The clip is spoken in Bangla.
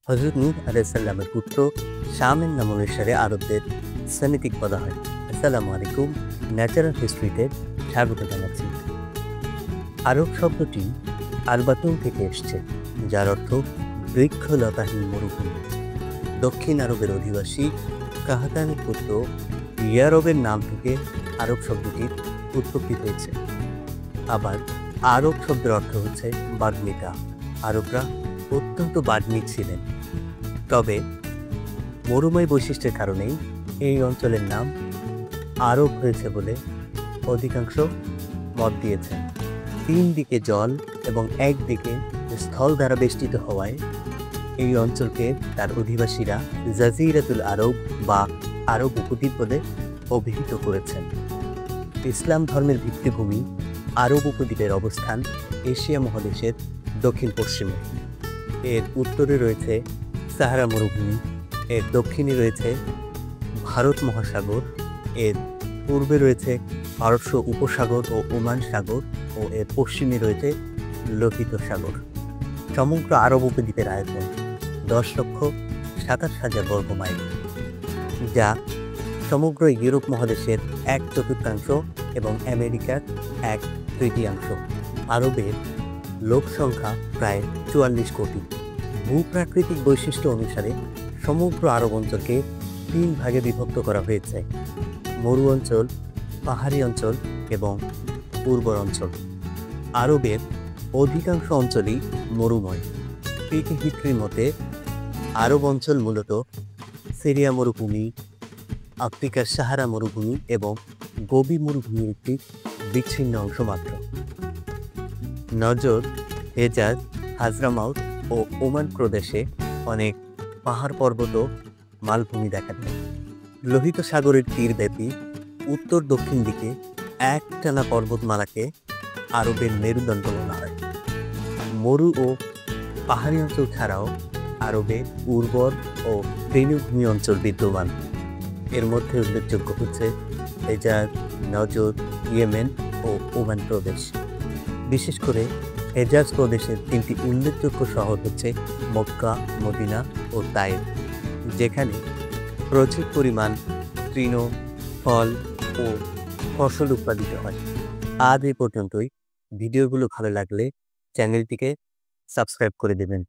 হযরত নূহ আলাইহিস সালামের পুত্র শামের নাম অনুসারে আরবদের সেমিটিক বলা হয়। আসসালামু আলাইকুম, ন্যাচারাল হিস্ট্রিতে স্বাগত জানাচ্ছি। আরব শব্দটি আলবাতুন থেকে এসছে, যার অর্থ বৃক্ষলতাহীন মরুভূমি। দক্ষিণ আরবের অধিবাসী কাহাতানের পুত্র ইয়ারবের নাম থেকে আরব শব্দটির উৎপত্তি হয়েছে। আবার আরব শব্দের অর্থ হচ্ছে বাগ্মিতা। আরবরা অত্যন্ত বাগ্মী ছিলেন। তবে মরুময় বৈশিষ্ট্যের কারণেই এই অঞ্চলের নাম আরব হয়েছে বলে অধিকাংশ মত দিয়েছেন। তিন দিকে জল এবং একদিকে স্থল দ্বারা বেষ্টিত হওয়ায় এই অঞ্চলকে তার অধিবাসীরা জাজিরাতুল আরব বা আরব উপদ্বীপ বলে অভিহিত করেছেন। ইসলাম ধর্মের ভিত্তিভূমি আরব উপদ্বীপের অবস্থান এশিয়া মহাদেশের দক্ষিণ পশ্চিমে। এর উত্তরে রয়েছে সাহারা মরুভূমি, এর দক্ষিণে রয়েছে ভারত মহাসাগর, এর পূর্বে রয়েছে পারস্য উপসাগর ও ওমান সাগর ও এর পশ্চিমে রয়েছে লোহিত সাগর। সমগ্র আরব উপদ্বীপের আয়তন 10,27,000 বর্গ মাইল, যা সমগ্র ইউরোপ মহাদেশের 1/4 এবং আমেরিকার 1/3। আরবের লোক সংখ্যা প্রায় 44 কোটি। ভূপ্রাকৃতিক বৈশিষ্ট্য অনুসারে সমগ্র আরব অঞ্চলকে 3 ভাগে বিভক্ত করা হয়েছে: মরু অঞ্চল, পাহাড়ি অঞ্চল এবং উর্বর অঞ্চল। আরবের অধিকাংশ অঞ্চলই মরুময়। হিস্ট্রির মতে আরব অঞ্চল মূলত সিরিয়া মরুভূমি, আফ্রিকার সাহারা মরুভূমি এবং গোবি মরুভূমির একটি বিচ্ছিন্ন অংশ মাত্র। নজদ, হেজাজ, হাজরামাউত ও ওমান প্রদেশে অনেক পাহাড় পর্বত ও মালভূমি দেখা যায়। লোহিত সাগরের তীরব্যাপী উত্তর দক্ষিণ দিকে একটানা পর্বতমালাকে আরবের মেরুদণ্ড বলা হয়। মরু ও পাহাড়ি অঞ্চল ছাড়াও আরবে উর্বর ও তৃণভূমি অঞ্চল বিদ্যমান। এর মধ্যে উল্লেখযোগ্য হচ্ছে হেজাজ, নজদ, ইয়েমেন ও ওমান প্রদেশ। বিশেষ করে হেজাজ প্রদেশের 3টি উল্লেখযোগ্য শহর হচ্ছে মক্কা, মদিনা ও তায়েফ, যেখানে প্রচুর পরিমাণ তৃণ, ফল ও ফসল উৎপাদিত হয়। আজ এই পর্যন্তই। ভিডিওগুলো ভালো লাগলে চ্যানেলটিকে সাবস্ক্রাইব করে দেবেন।